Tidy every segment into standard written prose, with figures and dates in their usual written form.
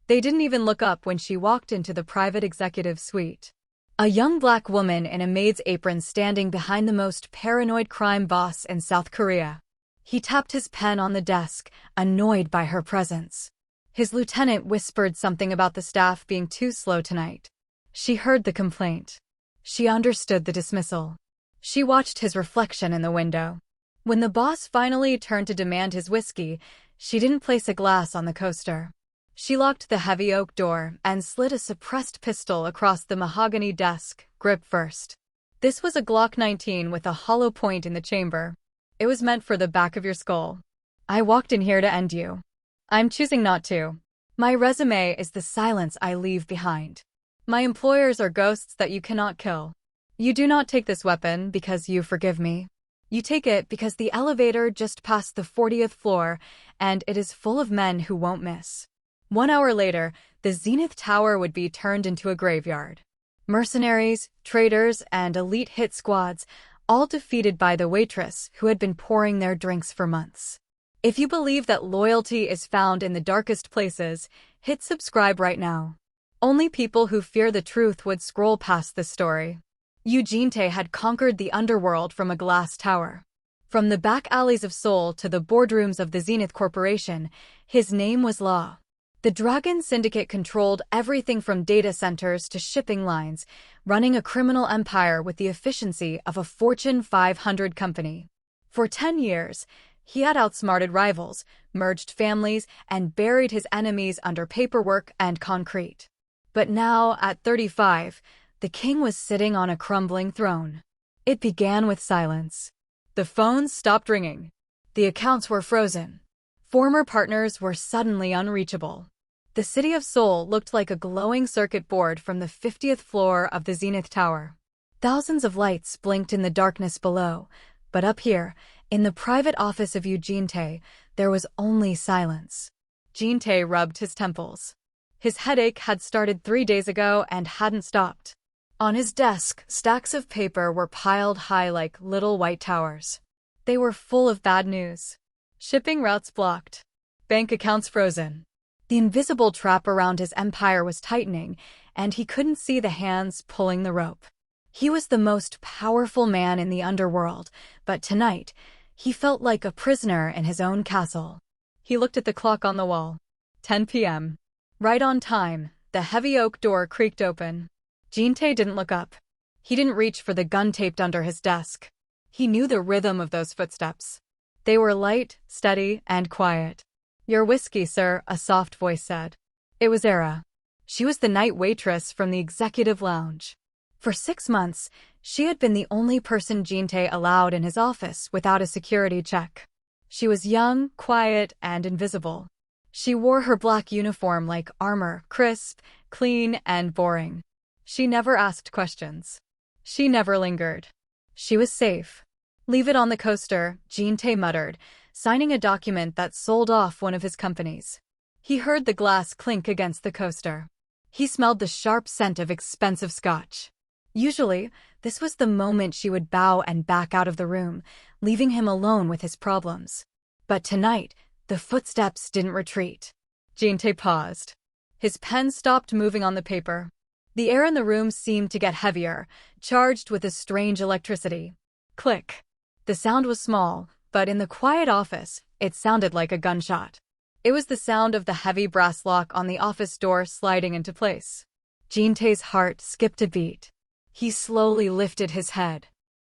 They didn't even look up when she walked into the private executive suite. A young black woman in a maid's apron standing behind the most paranoid crime boss in South Korea. He tapped his pen on the desk, annoyed by her presence. His lieutenant whispered something about the staff being too slow tonight. She heard the complaint. She understood the dismissal. She watched his reflection in the window. When the boss finally turned to demand his whiskey, she didn't place a glass on the coaster. She locked the heavy oak door and slid a suppressed pistol across the mahogany desk, grip first. This was a Glock 19 with a hollow point in the chamber. It was meant for the back of your skull. I walked in here to end you. I'm choosing not to. My resume is the silence I leave behind. My employers are ghosts that you cannot kill. You do not take this weapon because you forgive me. You take it because the elevator just passed the 40th floor and it is full of men who won't miss. 1 hour later, the Zenith Tower would be turned into a graveyard. Mercenaries, traitors, and elite hit squads, all defeated by the Waitress who had been pouring their drinks for months. If you believe that loyalty is found in the darkest places, hit subscribe right now. Only people who fear the truth would scroll past this story. Eugene Tae had conquered the underworld from a glass tower. From the back alleys of Seoul to the boardrooms of the Zenith Corporation, his name was law. The Dragon Syndicate controlled everything from data centers to shipping lines, running a criminal empire with the efficiency of a Fortune 500 company. For 10 years, he had outsmarted rivals, merged families, and buried his enemies under paperwork and concrete. But now, at 35, the king was sitting on a crumbling throne. It began with silence. The phones stopped ringing. The accounts were frozen. Former partners were suddenly unreachable. The city of Seoul looked like a glowing circuit board from the 50th floor of the Zenith Tower. Thousands of lights blinked in the darkness below, but up here, in the private office of Eugene Tae, there was only silence. Eugene Tae rubbed his temples. His headache had started 3 days ago and hadn't stopped. On his desk, stacks of paper were piled high like little white towers. They were full of bad news. Shipping routes blocked. Bank accounts frozen. The invisible trap around his empire was tightening, and he couldn't see the hands pulling the rope. He was the most powerful man in the underworld, but tonight, he felt like a prisoner in his own castle. He looked at the clock on the wall. 10 p.m. Right on time, the heavy oak door creaked open. Eugene Tae didn't look up. He didn't reach for the gun taped under his desk. He knew the rhythm of those footsteps. They were light, steady, and quiet. "Your whiskey, sir," a soft voice said. It was Era. She was the night waitress from the executive lounge. For 6 months, she had been the only person Eugene Tae allowed in his office without a security check. She was young, quiet, and invisible. She wore her black uniform like armor, crisp, clean, and boring. She never asked questions. She never lingered. She was safe. "Leave it on the coaster," Eugene Tae muttered, signing a document that sold off one of his companies. He heard the glass clink against the coaster. He smelled the sharp scent of expensive scotch. Usually, this was the moment she would bow and back out of the room, leaving him alone with his problems. But tonight, the footsteps didn't retreat. Eugene Tae paused. His pen stopped moving on the paper. The air in the room seemed to get heavier, charged with a strange electricity. Click. The sound was small, but in the quiet office, it sounded like a gunshot. It was the sound of the heavy brass lock on the office door sliding into place. Eugene Tae's heart skipped a beat. He slowly lifted his head.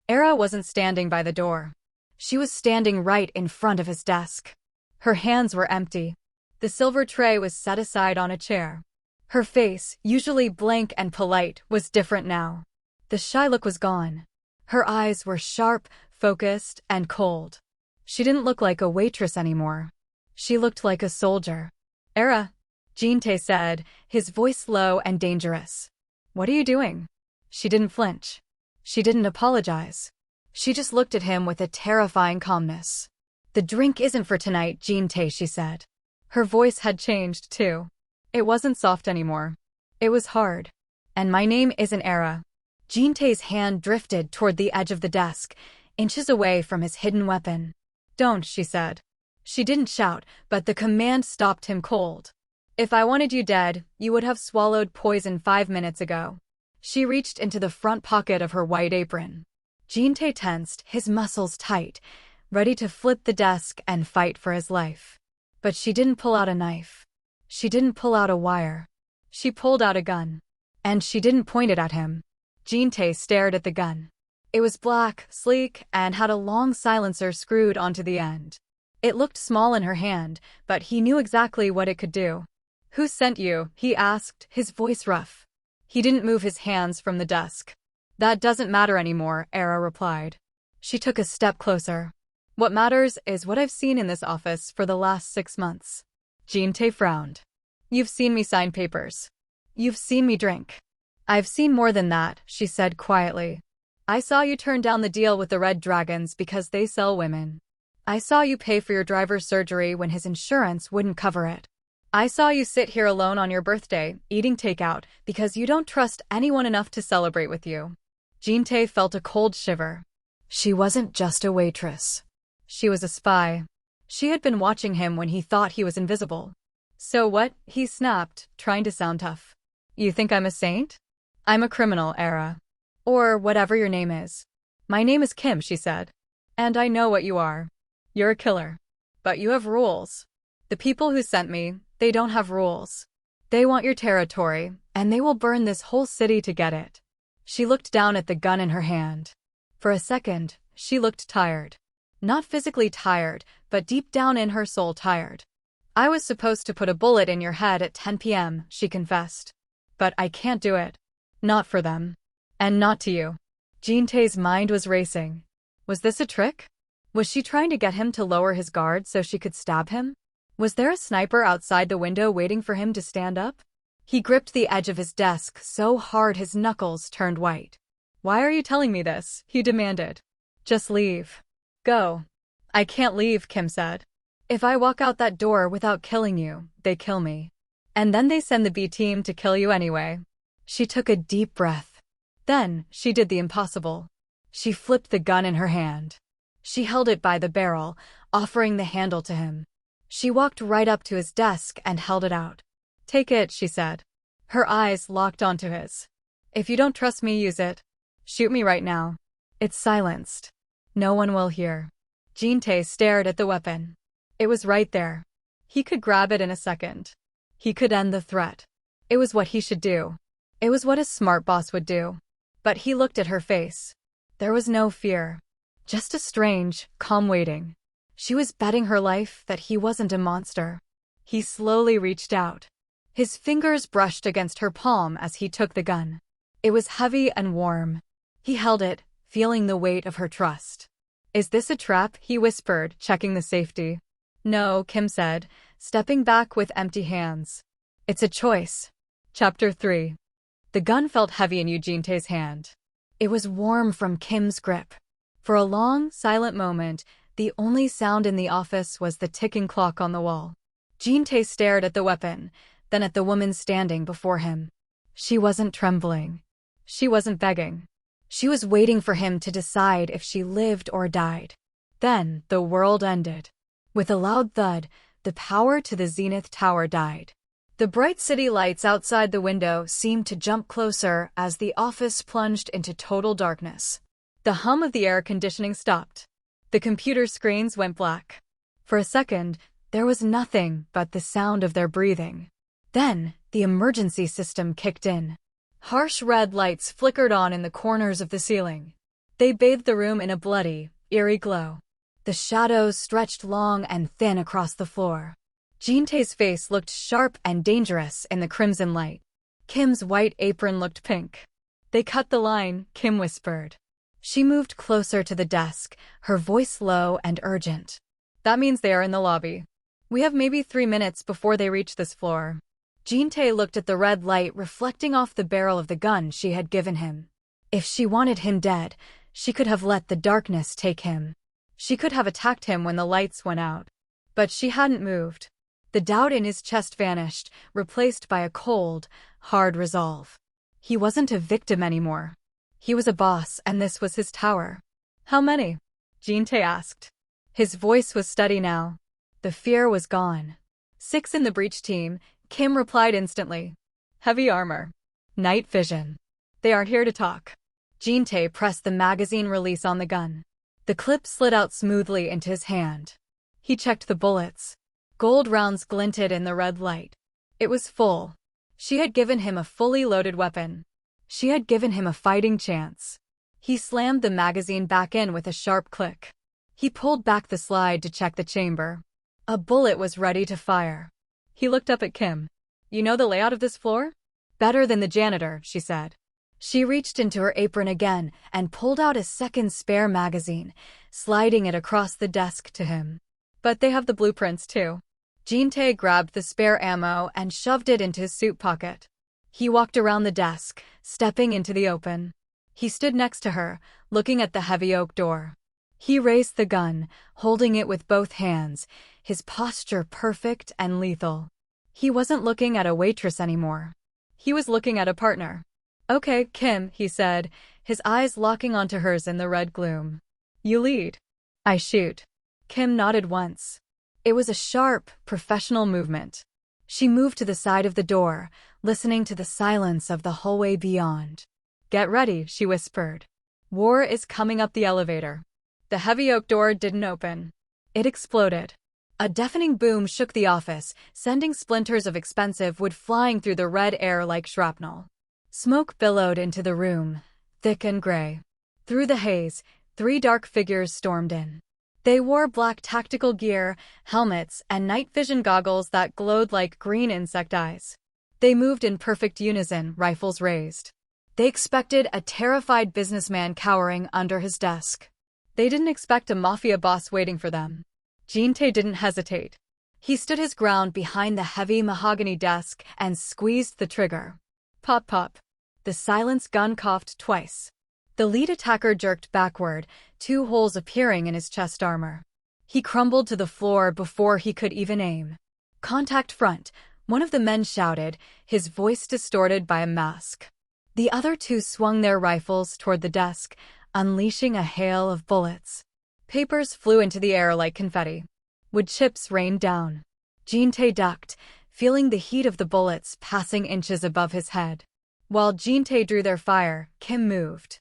Era wasn't standing by the door. She was standing right in front of his desk. Her hands were empty. The silver tray was set aside on a chair. Her face, usually blank and polite, was different now. The shy look was gone. Her eyes were sharp, focused, and cold. She didn't look like a waitress anymore. She looked like a soldier. "Era," Eugene Tae said, his voice low and dangerous. "What are you doing?" She didn't flinch. She didn't apologize. She just looked at him with a terrifying calmness. "The drink isn't for tonight, Eugene Tae," she said. Her voice had changed, too. It wasn't soft anymore. It was hard. "And my name isn't Era." Eugene Tae's hand drifted toward the edge of the desk, inches away from his hidden weapon. "Don't," she said. She didn't shout, but the command stopped him cold. If I wanted you dead, you would have swallowed poison 5 minutes ago. She reached into the front pocket of her white apron. Jean-Tay tensed, his muscles tight, ready to flip the desk and fight for his life. But she didn't pull out a knife. She didn't pull out a wire. She pulled out a gun. And she didn't point it at him. Jean-Tay stared at the gun. It was black, sleek, and had a long silencer screwed onto the end. It looked small in her hand, but he knew exactly what it could do. "Who sent you?" he asked, his voice rough. He didn't move his hands from the desk. "That doesn't matter anymore," Era replied. She took a step closer. "What matters is what I've seen in this office for the last 6 months. Jean-Tay frowned. "You've seen me sign papers. You've seen me drink." "I've seen more than that," she said quietly. "I saw you turn down the deal with the Red Dragons because they sell women. I saw you pay for your driver's surgery when his insurance wouldn't cover it. I saw you sit here alone on your birthday, eating takeout, because you don't trust anyone enough to celebrate with you." Jean-Tay felt a cold shiver. She wasn't just a waitress. She was a spy. She had been watching him when he thought he was invisible. "So what?" he snapped, trying to sound tough. "You think I'm a saint?" "I'm a criminal, Era. Or whatever your name is." "My name is Kim," she said. "And I know what you are. You're a killer. But you have rules. The people who sent me, they don't have rules. They want your territory, and they will burn this whole city to get it." She looked down at the gun in her hand. For a second, she looked tired. Not physically tired, but deep down in her soul tired. "I was supposed to put a bullet in your head at 10 p.m., she confessed. "But I can't do it. Not for them. And not to you." Jean-Tay's mind was racing. Was this a trick? Was she trying to get him to lower his guard so she could stab him? Was there a sniper outside the window waiting for him to stand up? He gripped the edge of his desk so hard his knuckles turned white. "Why are you telling me this?" he demanded. "Just leave. Go." "I can't leave," Kim said. "If I walk out that door without killing you, they kill me. And then they send the B team to kill you anyway." She took a deep breath. Then, she did the impossible. She flipped the gun in her hand. She held it by the barrel, offering the handle to him. She walked right up to his desk and held it out. "Take it," she said. Her eyes locked onto his. "If you don't trust me, use it. Shoot me right now." It's silenced. No one will hear. Jean-Tay stared at the weapon. It was right there. He could grab it in a second. He could end the threat. It was what he should do. It was what a smart boss would do. But he looked at her face. There was no fear. Just a strange, calm waiting. She was betting her life that he wasn't a monster. He slowly reached out. His fingers brushed against her palm as he took the gun. It was heavy and warm. He held it, feeling the weight of her trust. "Is this a trap?" he whispered, checking the safety. "No," Kim said, stepping back with empty hands. "It's a choice." Chapter 3. The gun felt heavy in Jean-Tay's hand. It was warm from Kim's grip. For a long, silent moment, the only sound in the office was the ticking clock on the wall. Jean-Tay stared at the weapon, then at the woman standing before him. She wasn't trembling. She wasn't begging. She was waiting for him to decide if she lived or died. Then, the world ended. With a loud thud, the power to the Zenith Tower died. The bright city lights outside the window seemed to jump closer as the office plunged into total darkness. The hum of the air conditioning stopped. The computer screens went black. For a second, there was nothing but the sound of their breathing. Then, the emergency system kicked in. Harsh red lights flickered on in the corners of the ceiling. They bathed the room in a bloody, eerie glow. The shadows stretched long and thin across the floor. Jean-Tay's face looked sharp and dangerous in the crimson light. Kim's white apron looked pink. "They cut the line," Kim whispered. She moved closer to the desk, her voice low and urgent. "That means they are in the lobby. We have maybe 3 minutes before they reach this floor." Jean-Tay looked at the red light reflecting off the barrel of the gun she had given him. If she wanted him dead, she could have let the darkness take him. She could have attacked him when the lights went out. But she hadn't moved. The doubt in his chest vanished, replaced by a cold, hard resolve. He wasn't a victim anymore. He was a boss, and this was his tower. "How many?" Jean-Tay asked. His voice was steady now. The fear was gone. 6 in the breach team, Kim replied instantly. Heavy armor. Night vision. They aren't here to talk. Jin-tae pressed the magazine release on the gun. The clip slid out smoothly into his hand. He checked the bullets. Gold rounds glinted in the red light. It was full. She had given him a fully loaded weapon. She had given him a fighting chance. He slammed the magazine back in with a sharp click. He pulled back the slide to check the chamber. A bullet was ready to fire. He looked up at Kim. You know the layout of this floor? Better than the janitor, she said. She reached into her apron again and pulled out a second spare magazine, sliding it across the desk to him. But they have the blueprints too. Jin-tae grabbed the spare ammo and shoved it into his suit pocket. He walked around the desk, stepping into the open. He stood next to her, looking at the heavy oak door. He raised the gun, holding it with both hands, his posture perfect and lethal. He wasn't looking at a waitress anymore. He was looking at a partner. Okay, Kim, he said, his eyes locking onto hers in the red gloom. You lead. I shoot. Kim nodded once. It was a sharp, professional movement. She moved to the side of the door, listening to the silence of the hallway beyond. Get ready, she whispered. War is coming up the elevator. The heavy oak door didn't open. It exploded. A deafening boom shook the office, sending splinters of expensive wood flying through the red air like shrapnel. Smoke billowed into the room, thick and gray. Through the haze, 3 dark figures stormed in. They wore black tactical gear, helmets, and night vision goggles that glowed like green insect eyes. They moved in perfect unison, rifles raised. They expected a terrified businessman cowering under his desk. They didn't expect a mafia boss waiting for them. Jin-tae didn't hesitate. He stood his ground behind the heavy mahogany desk and squeezed the trigger. Pop pop. The silenced gun coughed twice. The lead attacker jerked backward, 2 holes appearing in his chest armor. He crumbled to the floor before he could even aim. Contact front, one of the men shouted, his voice distorted by a mask. The other 2 swung their rifles toward the desk, unleashing a hail of bullets. Papers flew into the air like confetti. Wood chips rained down. Jin-tae ducked, feeling the heat of the bullets passing inches above his head. While Jin-tae drew their fire, Kim moved.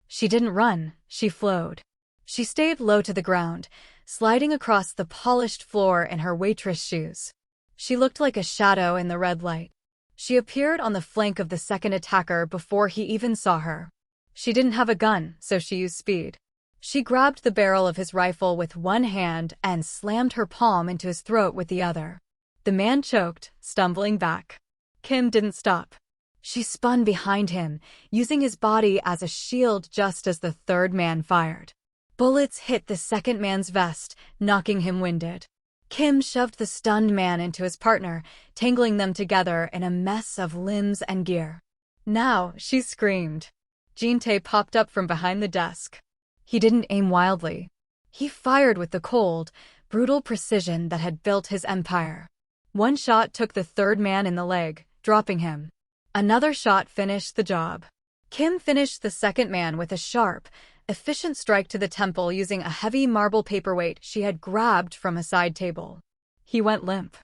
She didn't run, she flowed. She stayed low to the ground, sliding across the polished floor in her waitress shoes. She looked like a shadow in the red light. She appeared on the flank of the second attacker before he even saw her. She didn't have a gun, so she used speed. She grabbed the barrel of his rifle with one hand and slammed her palm into his throat with the other. The man choked, stumbling back. Kim didn't stop. She spun behind him, using his body as a shield just as the third man fired. Bullets hit the second man's vest, knocking him winded. Kim shoved the stunned man into his partner, tangling them together in a mess of limbs and gear. Now, she screamed. Jin-tae popped up from behind the desk. He didn't aim wildly. He fired with the cold, brutal precision that had built his empire. One shot took the third man in the leg, dropping him. Another shot finished the job. Kim finished the second man with a sharp, efficient strike to the temple using a heavy marble paperweight she had grabbed from a side table. He went limp.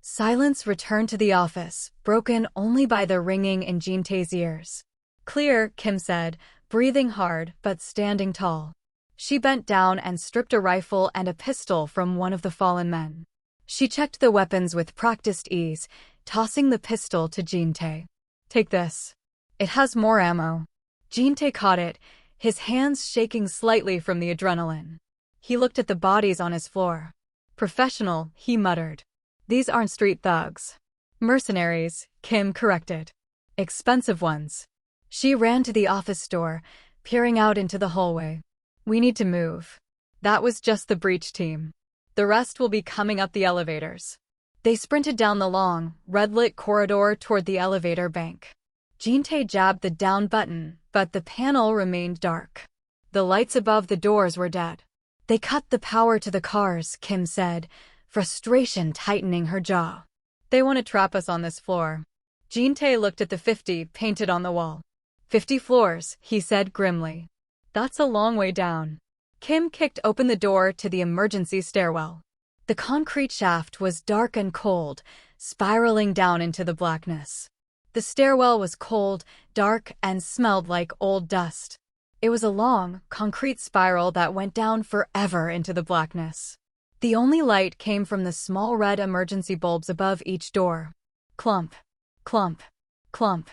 Silence returned to the office, broken only by the ringing in Jin-tae's ears. Clear, Kim said, breathing hard but standing tall. She bent down and stripped a rifle and a pistol from one of the fallen men. She checked the weapons with practiced ease, tossing the pistol to Jin-tae. Take this. It has more ammo. Jin-tae caught it, his hands shaking slightly from the adrenaline. He looked at the bodies on his floor. Professional, he muttered. These aren't street thugs. Mercenaries, Kim corrected. Expensive ones. She ran to the office door, peering out into the hallway. We need to move. That was just the breach team. The rest will be coming up the elevators. They sprinted down the long, red-lit corridor toward the elevator bank. Jin-tae jabbed the down button, but the panel remained dark. The lights above the doors were dead. They cut the power to the cars, Kim said, frustration tightening her jaw. They want to trap us on this floor. Jin-tae looked at the 50 painted on the wall. 50 floors, he said grimly. That's a long way down. Kim kicked open the door to the emergency stairwell. The concrete shaft was dark and cold, spiraling down into the blackness. The stairwell was cold, dark, and smelled like old dust. It was a long, concrete spiral that went down forever into the blackness. The only light came from the small red emergency bulbs above each door. Clump, clump, clump.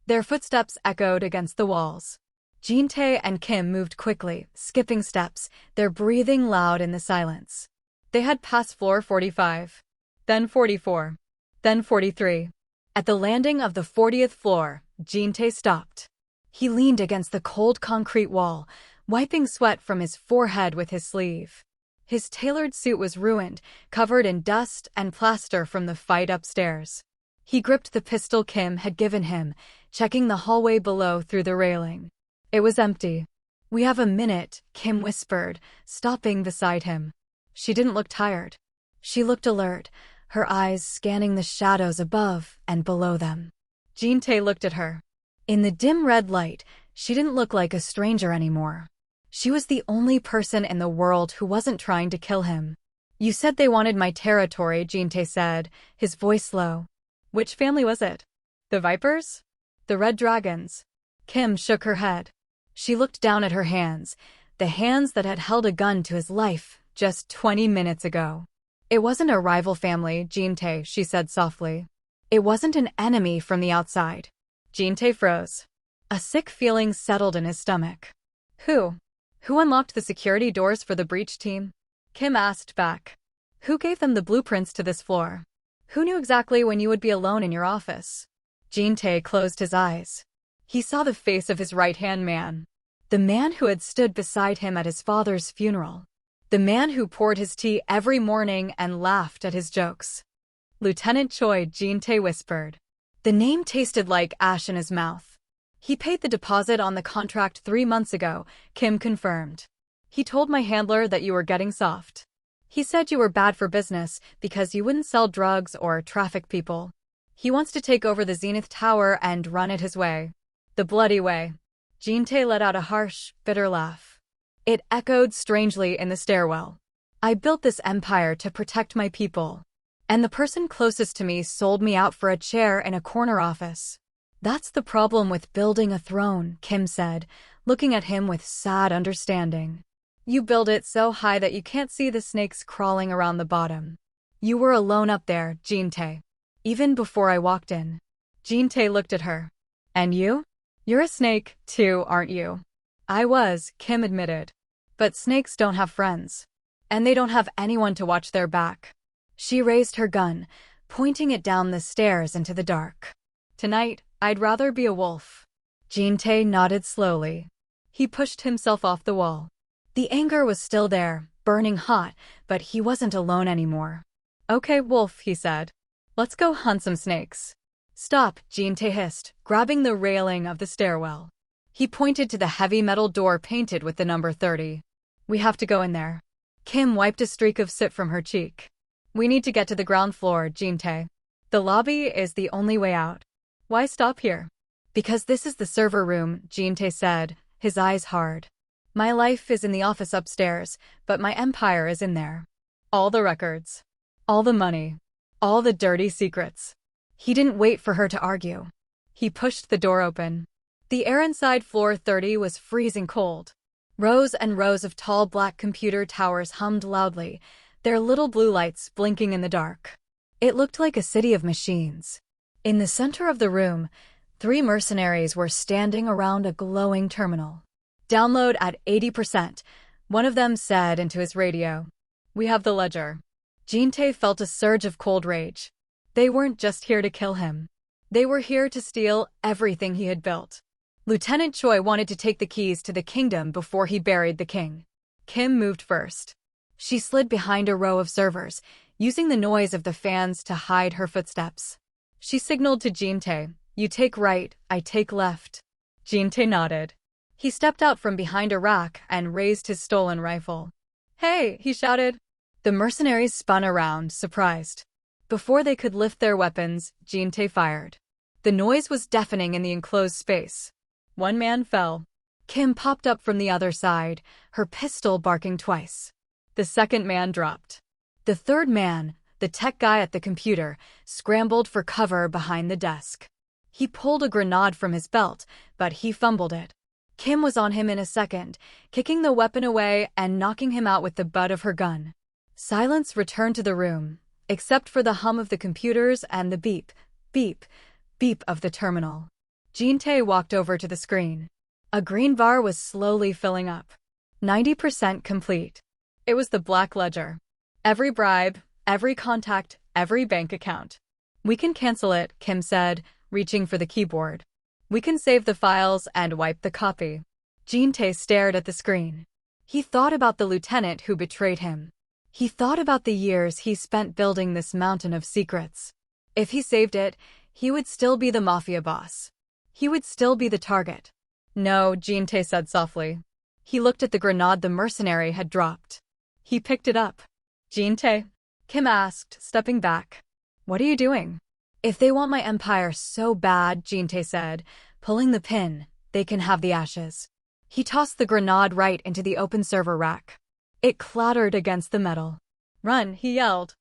Their footsteps echoed against the walls. Jin-tae and Kim moved quickly, skipping steps, their breathing loud in the silence. They had passed floor 45, then 44, then 43. At the landing of the 40th floor, Jin-tae stopped. He leaned against the cold concrete wall, wiping sweat from his forehead with his sleeve. His tailored suit was ruined, covered in dust and plaster from the fight upstairs. He gripped the pistol Kim had given him, checking the hallway below through the railing. It was empty. "We have a minute," Kim whispered, stopping beside him. She didn't look tired. She looked alert, her eyes scanning the shadows above and below them. Jin-tae looked at her. In the dim red light, she didn't look like a stranger anymore. She was the only person in the world who wasn't trying to kill him. "You said they wanted my territory," Jin-tae said, his voice low. "Which family was it? The Vipers? The Red Dragons?" Kim shook her head. She looked down at her hands, the hands that had held a gun to his life just 20 minutes ago. "It wasn't a rival family, Jin-tae," she said softly. "It wasn't an enemy from the outside." Jin-tae froze. A sick feeling settled in his stomach. Who unlocked the security doors for the breach team?" Kim asked back. "Who gave them the blueprints to this floor? Who knew exactly when you would be alone in your office?" Jin-tae closed his eyes. He saw the face of his right-hand man. The man who had stood beside him at his father's funeral. The man who poured his tea every morning and laughed at his jokes. "Lieutenant Choi," Jin-tae whispered. The name tasted like ash in his mouth. "He paid the deposit on the contract 3 months ago," Kim confirmed. "He told my handler that you were getting soft. He said you were bad for business because you wouldn't sell drugs or traffic people. He wants to take over the Zenith Tower and run it his way. The bloody way." Jin-tae let out a harsh, bitter laugh. It echoed strangely in the stairwell. "I built this empire to protect my people. And the person closest to me sold me out for a chair in a corner office." "That's the problem with building a throne," Kim said, looking at him with sad understanding. "You build it so high that you can't see the snakes crawling around the bottom. You were alone up there, Jin-tae. Even before I walked in." Jin-tae looked at her. "And you? You're a snake, too, aren't you?" "I was," Kim admitted. "But snakes don't have friends. And they don't have anyone to watch their back." She raised her gun, pointing it down the stairs into the dark. "Tonight, I'd rather be a wolf." Jin-tae nodded slowly. He pushed himself off the wall. The anger was still there, burning hot, but he wasn't alone anymore. "Okay, wolf," he said. "Let's go hunt some snakes." "Stop," Jin-tae hissed, grabbing the railing of the stairwell. He pointed to the heavy metal door painted with the number 30. "We have to go in there." Kim wiped a streak of soot from her cheek. "We need to get to the ground floor, Jin-tae. The lobby is the only way out." "Why stop here?" "Because this is the server room," Jin-tae said, his eyes hard. "My life is in the office upstairs, but my empire is in there. All the records. All the money. All the dirty secrets." He didn't wait for her to argue. He pushed the door open. The air inside floor 30 was freezing cold. Rows and rows of tall black computer towers hummed loudly, their little blue lights blinking in the dark. It looked like a city of machines. In the center of the room, 3 mercenaries were standing around a glowing terminal. "Download at 80%, one of them said into his radio. "We have the ledger." Jin-tae felt a surge of cold rage. They weren't just here to kill him. They were here to steal everything he had built. Lieutenant Choi wanted to take the keys to the kingdom before he buried the king. Kim moved first. She slid behind a row of servers, using the noise of the fans to hide her footsteps. She signaled to Jin-tae, "You take right, I take left." Jin-tae nodded. He stepped out from behind a rack and raised his stolen rifle. "Hey!" he shouted. The mercenaries spun around, surprised. Before they could lift their weapons, Jin-tae fired. The noise was deafening in the enclosed space. One man fell. Kim popped up from the other side, her pistol barking twice. The second man dropped. The third man, The tech guy at the computer scrambled for cover behind the desk. He pulled a grenade from his belt, but he fumbled it. Kim was on him in a second, kicking the weapon away and knocking him out with the butt of her gun. Silence returned to the room, except for the hum of the computers and the beep, beep, beep of the terminal. Jin-tae walked over to the screen. A green bar was slowly filling up. 90% complete. It was the black ledger. Every bribe, every contact, every bank account. We can cancel it, Kim said, reaching for the keyboard. We can save the files and wipe the copy. Jin-tae stared at the screen. He thought about the lieutenant who betrayed him. He thought about the years he spent building this mountain of secrets. If he saved it, he would still be the Mafia boss. He would still be the target. No, Jin-tae said softly. He looked at the grenade the mercenary had dropped. He picked it up. Jin-tae? Kim asked, stepping back. What are you doing? If they want my empire so bad, Jin-tae said, pulling the pin, they can have the ashes. He tossed the grenade right into the open server rack. It clattered against the metal. Run, he yelled.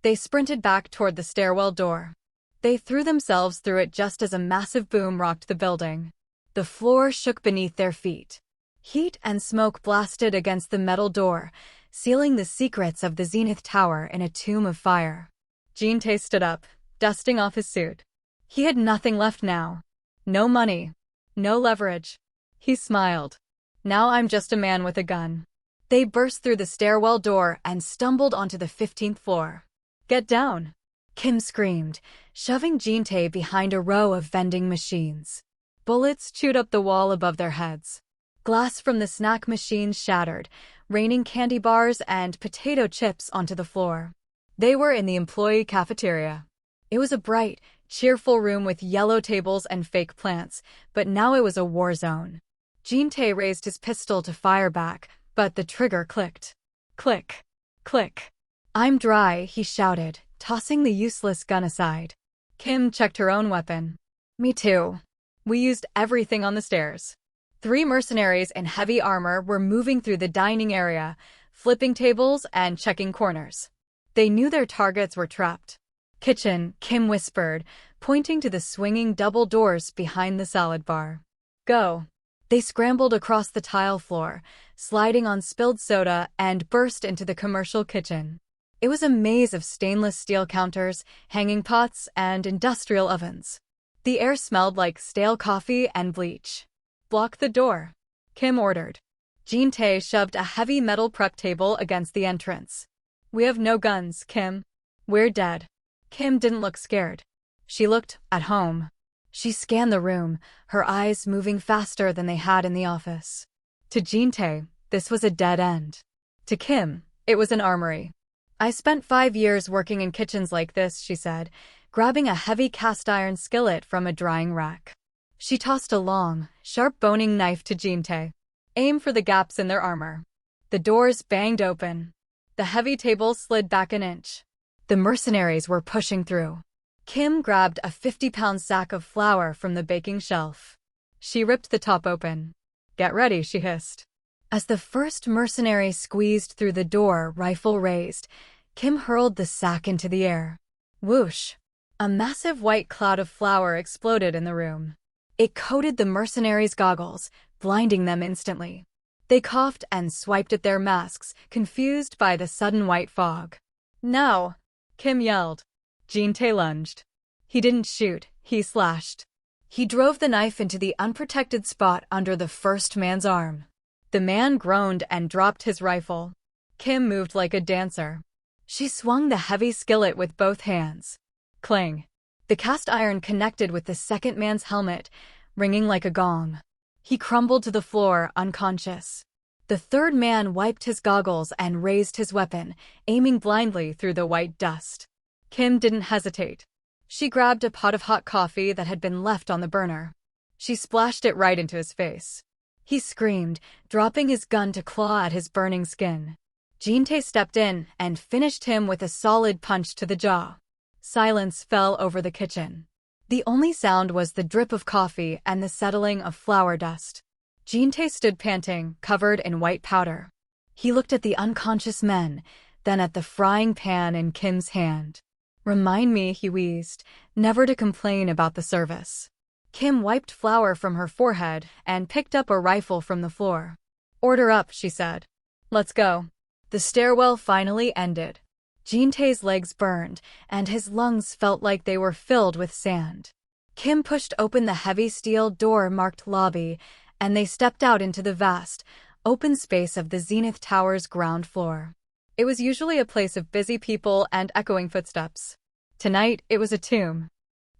They sprinted back toward the stairwell door. They threw themselves through it just as a massive boom rocked the building. The floor shook beneath their feet. Heat and smoke blasted against the metal door, sealing the secrets of the Zenith Tower in a tomb of fire. Jin-tae stood up, dusting off his suit. He had nothing left now. No money. No leverage. He smiled. Now I'm just a man with a gun. They burst through the stairwell door and stumbled onto the 15th floor. Get down! Kim screamed, shoving Jin-tae behind a row of vending machines. Bullets chewed up the wall above their heads. Glass from the snack machines shattered, raining candy bars and potato chips onto the floor. They were in the employee cafeteria. It was a bright, cheerful room with yellow tables and fake plants, but now it was a war zone. Jin-tae raised his pistol to fire back, but the trigger clicked. Click. Click. I'm dry, he shouted, tossing the useless gun aside. Kim checked her own weapon. Me too. We used everything on the stairs. 3 mercenaries in heavy armor were moving through the dining area, flipping tables and checking corners. They knew their targets were trapped. Kitchen, Kim whispered, pointing to the swinging double doors behind the salad bar. Go. They scrambled across the tile floor, sliding on spilled soda, and burst into the commercial kitchen. It was a maze of stainless steel counters, hanging pots, and industrial ovens. The air smelled like stale coffee and bleach. Block the door, Kim ordered. Jin-tae shoved a heavy metal prep table against the entrance. We have no guns, Kim. We're dead. Kim didn't look scared. She looked at home. She scanned the room, her eyes moving faster than they had in the office. To Jin-tae, this was a dead end. To Kim, it was an armory. I spent 5 years working in kitchens like this, she said, grabbing a heavy cast-iron skillet from a drying rack. She tossed a long, sharp boning knife to Jin-tae. Aim for the gaps in their armor. The doors banged open. The heavy table slid back an inch. The mercenaries were pushing through. Kim grabbed a 50-pound sack of flour from the baking shelf. She ripped the top open. Get ready, she hissed. As the first mercenary squeezed through the door, rifle raised, Kim hurled the sack into the air. Whoosh! A massive white cloud of flour exploded in the room. It coated the mercenaries' goggles, blinding them instantly. They coughed and swiped at their masks, confused by the sudden white fog. Now! Kim yelled. Jin-tae lunged. He didn't shoot, he slashed. He drove the knife into the unprotected spot under the first man's arm. The man groaned and dropped his rifle. Kim moved like a dancer. She swung the heavy skillet with both hands. Clang. The cast iron connected with the second man's helmet, ringing like a gong. He crumbled to the floor, unconscious. The third man wiped his goggles and raised his weapon, aiming blindly through the white dust. Kim didn't hesitate. She grabbed a pot of hot coffee that had been left on the burner. She splashed it right into his face. He screamed, dropping his gun to claw at his burning skin. Jin-tae stepped in and finished him with a solid punch to the jaw. Silence fell over the kitchen. The only sound was the drip of coffee and the settling of flour dust. Jin-tae stood panting, covered in white powder. He looked at the unconscious men, then at the frying pan in Kim's hand. "Remind me," he wheezed, "never to complain about the service." Kim wiped flour from her forehead and picked up a rifle from the floor. "Order up," she said. "Let's go." The stairwell finally ended. Jin-tae's legs burned, and his lungs felt like they were filled with sand. Kim pushed open the heavy steel door marked lobby, and they stepped out into the vast, open space of the Zenith Tower's ground floor. It was usually a place of busy people and echoing footsteps. Tonight, it was a tomb.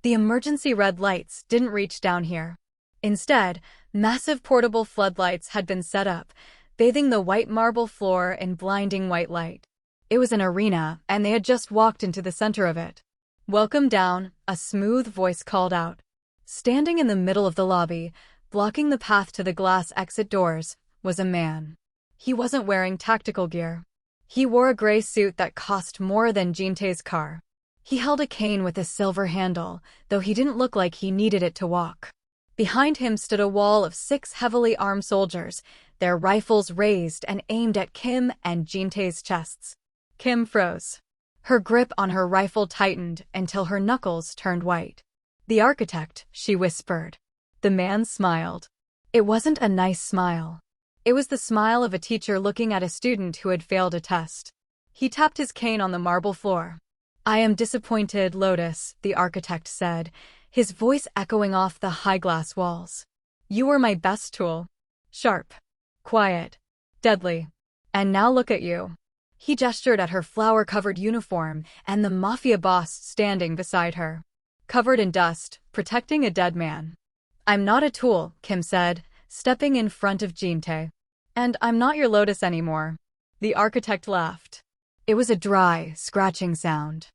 The emergency red lights didn't reach down here. Instead, massive portable floodlights had been set up, bathing the white marble floor in blinding white light. It was an arena, and they had just walked into the center of it. "Welcome down," a smooth voice called out. Standing in the middle of the lobby, blocking the path to the glass exit doors, was a man. He wasn't wearing tactical gear. He wore a gray suit that cost more than Jin-tae's car. He held a cane with a silver handle, though he didn't look like he needed it to walk. Behind him stood a wall of 6 heavily armed soldiers, their rifles raised and aimed at Kim and Jin-tae's chests. Kim froze. Her grip on her rifle tightened until her knuckles turned white. "The architect," she whispered. The man smiled. It wasn't a nice smile. It was the smile of a teacher looking at a student who had failed a test. He tapped his cane on the marble floor. "I am disappointed, Lotus," the architect said, his voice echoing off the high glass walls. "You were my best tool. Sharp, quiet, deadly. And now look at you." He gestured at her flour-covered uniform and the Mafia boss standing beside her, covered in dust, protecting a dead man. "I'm not a tool," Kim said, stepping in front of Jin-tae. "And I'm not your Lotus anymore." The architect laughed. It was a dry, scratching sound.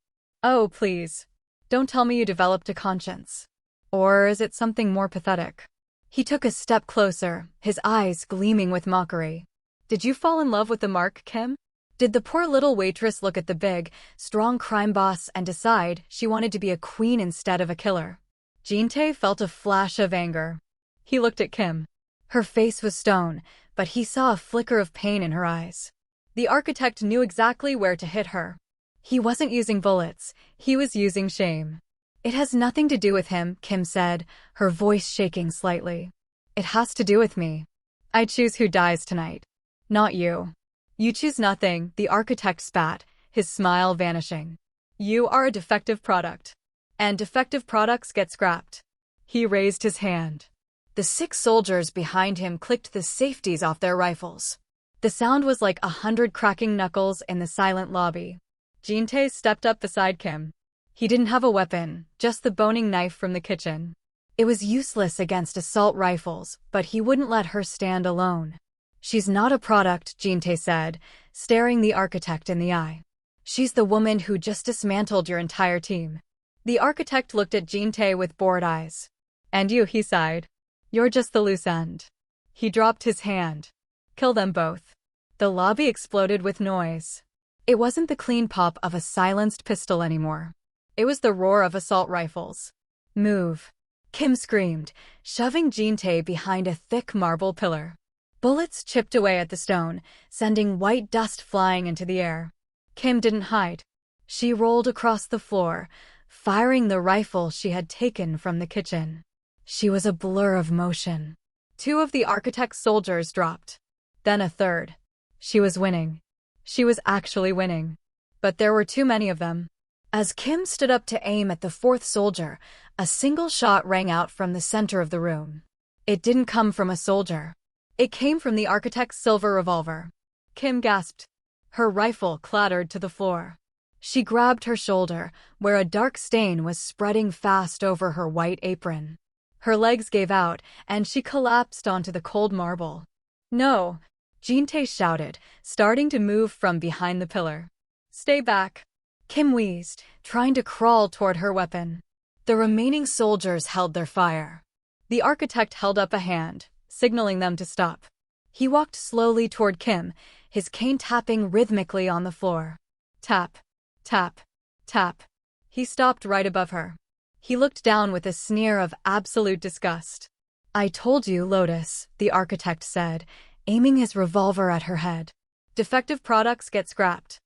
"Oh, please. Don't tell me you developed a conscience. Or is it something more pathetic?" He took a step closer, his eyes gleaming with mockery. "Did you fall in love with the mark, Kim? Did the poor little waitress look at the big, strong crime boss and decide she wanted to be a queen instead of a killer?" Jin-tae felt a flash of anger. He looked at Kim. Her face was stone, but he saw a flicker of pain in her eyes. The architect knew exactly where to hit her. He wasn't using bullets, he was using shame. "It has nothing to do with him," Kim said, her voice shaking slightly. "It has to do with me. I choose who dies tonight. Not you." "You choose nothing," the architect spat, his smile vanishing. "You are a defective product. And defective products get scrapped." He raised his hand. The 6 soldiers behind him clicked the safeties off their rifles. The sound was like 100 cracking knuckles in the silent lobby. Jin-tae stepped up beside Kim. He didn't have a weapon, just the boning knife from the kitchen. It was useless against assault rifles, but he wouldn't let her stand alone. "She's not a product," Jin-tae said, staring the architect in the eye. "She's the woman who just dismantled your entire team." The architect looked at Jin-tae with bored eyes. "And you," he sighed. "You're just the loose end." He dropped his hand. "Kill them both." The lobby exploded with noise. It wasn't the clean pop of a silenced pistol anymore. It was the roar of assault rifles. "Move," Kim screamed, shoving Jin-tae behind a thick marble pillar. Bullets chipped away at the stone, sending white dust flying into the air. Kim didn't hide. She rolled across the floor, firing the rifle she had taken from the kitchen. She was a blur of motion. 2 of the architect's soldiers dropped. Then a third. She was winning. She was actually winning. But there were too many of them. As Kim stood up to aim at the 4th soldier, a single shot rang out from the center of the room. It didn't come from a soldier. It came from the architect's silver revolver. Kim gasped. Her rifle clattered to the floor. She grabbed her shoulder, where a dark stain was spreading fast over her white apron. Her legs gave out, and she collapsed onto the cold marble. "No!" Jin-tae shouted, starting to move from behind the pillar. "Stay back!" Kim wheezed, trying to crawl toward her weapon. The remaining soldiers held their fire. The architect held up a hand, signaling them to stop. He walked slowly toward Kim, his cane tapping rhythmically on the floor. Tap, tap, tap. He stopped right above her. He looked down with a sneer of absolute disgust. "I told you, Lotus," the architect said, aiming his revolver at her head. "Defective products get scrapped."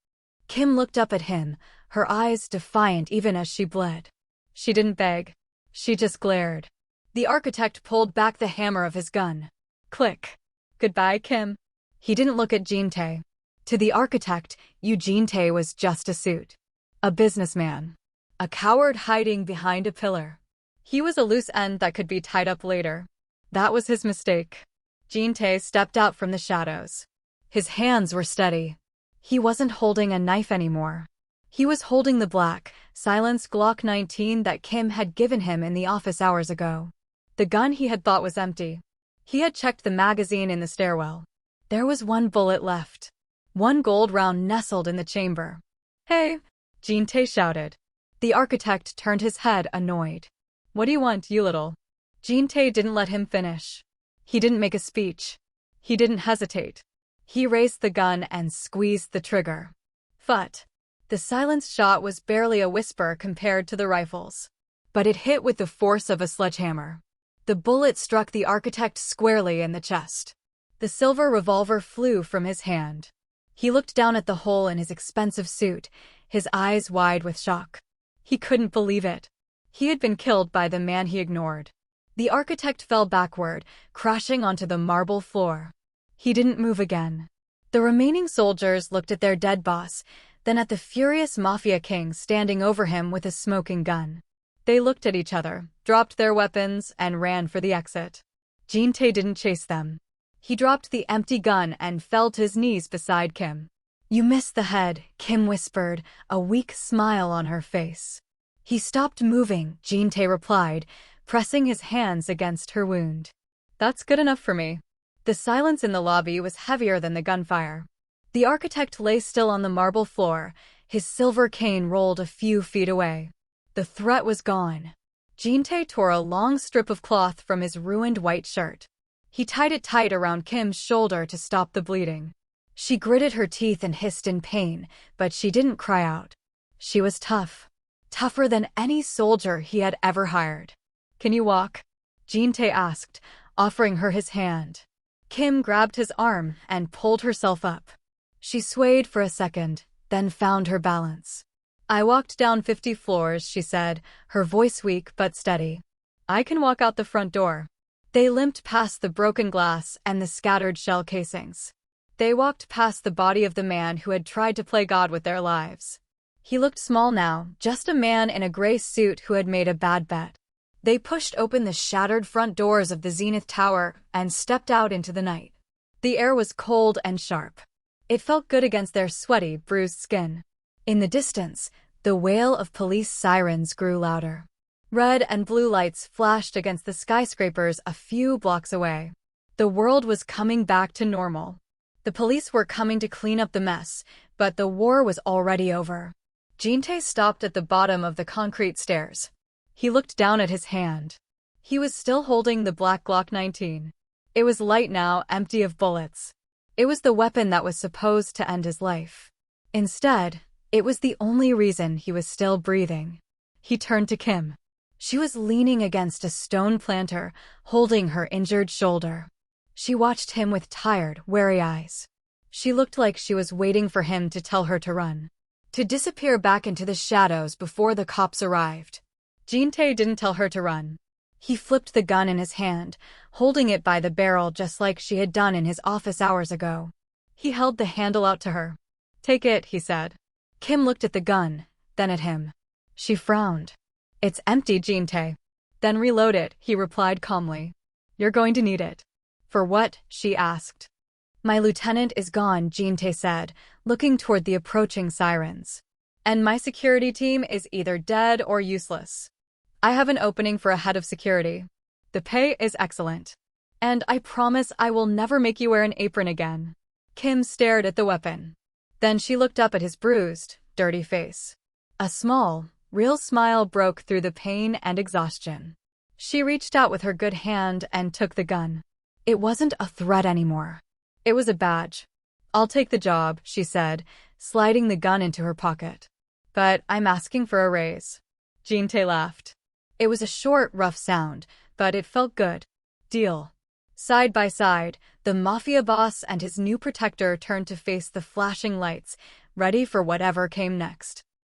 Kim looked up at him, her eyes defiant even as she bled. She didn't beg. She just glared. The architect pulled back the hammer of his gun. Click. Goodbye, Kim. He didn't look at Jean-Tae. To the architect, Jean-Tae was just a suit. A businessman. A coward hiding behind a pillar. He was a loose end that could be tied up later. That was his mistake. Jean-Tae stepped out from the shadows. His hands were steady. He wasn't holding a knife anymore. He was holding the black, silenced Glock 19 that Kim had given him in the office hours ago. The gun he had thought was empty. He had checked the magazine in the stairwell. There was one bullet left. One gold round nestled in the chamber. Hey! Jean-Tae shouted. The architect turned his head, annoyed. What do you want, you little? Jean-Tae didn't let him finish. He didn't make a speech. He didn't hesitate. He raised the gun and squeezed the trigger. Phut. The silenced shot was barely a whisper compared to the rifles. But it hit with the force of a sledgehammer. The bullet struck the architect squarely in the chest. The silver revolver flew from his hand. He looked down at the hole in his expensive suit, his eyes wide with shock. He couldn't believe it. He had been killed by the man he ignored. The architect fell backward, crashing onto the marble floor. He didn't move again. The remaining soldiers looked at their dead boss, then at the furious Mafia king standing over him with a smoking gun. They looked at each other, dropped their weapons, and ran for the exit. Jean-Tae didn't chase them. He dropped the empty gun and fell to his knees beside Kim. You missed the head, Kim whispered, a weak smile on her face. He stopped moving, Jean-Tae replied, pressing his hands against her wound. That's good enough for me. The silence in the lobby was heavier than the gunfire. The architect lay still on the marble floor, his silver cane rolled a few feet away. The threat was gone. Jean-Tae tore a long strip of cloth from his ruined white shirt. He tied it tight around Kim's shoulder to stop the bleeding. She gritted her teeth and hissed in pain, but she didn't cry out. She was tough. Tougher than any soldier he had ever hired. Can you walk? Jean-Tae asked, offering her his hand. Kim grabbed his arm and pulled herself up. She swayed for a second, then found her balance. I walked down 50 floors, she said, her voice weak but steady. I can walk out the front door. They limped past the broken glass and the scattered shell casings. They walked past the body of the man who had tried to play God with their lives. He looked small now, just a man in a gray suit who had made a bad bet. They pushed open the shattered front doors of the Zenith Tower and stepped out into the night. The air was cold and sharp. It felt good against their sweaty, bruised skin. In the distance, the wail of police sirens grew louder. Red and blue lights flashed against the skyscrapers a few blocks away. The world was coming back to normal. The police were coming to clean up the mess, but the war was already over. Jean-Tae stopped at the bottom of the concrete stairs. He looked down at his hand. He was still holding the black Glock 19. It was light now, empty of bullets. It was the weapon that was supposed to end his life. Instead, it was the only reason he was still breathing. He turned to Kim. She was leaning against a stone planter, holding her injured shoulder. She watched him with tired, wary eyes. She looked like she was waiting for him to tell her to run. To disappear back into the shadows before the cops arrived. Jean-Tae didn't tell her to run. He flipped the gun in his hand, holding it by the barrel just like she had done in his office hours ago. He held the handle out to her. Take it, he said. Kim looked at the gun, then at him. She frowned. It's empty, Jean-Tae. Then reload it, he replied calmly. You're going to need it. For what? She asked. My lieutenant is gone, Jean-Tae said, looking toward the approaching sirens. And my security team is either dead or useless. I have an opening for a head of security. The pay is excellent. And I promise I will never make you wear an apron again. Kim stared at the weapon. Then she looked up at his bruised, dirty face. A small, real smile broke through the pain and exhaustion. She reached out with her good hand and took the gun. It wasn't a threat anymore. It was a badge. I'll take the job, she said, sliding the gun into her pocket. But I'm asking for a raise. Jean-Tae laughed. It was a short, rough sound, but it felt good. Deal. Side by side, the Mafia boss and his new protector turned to face the flashing lights, ready for whatever came next.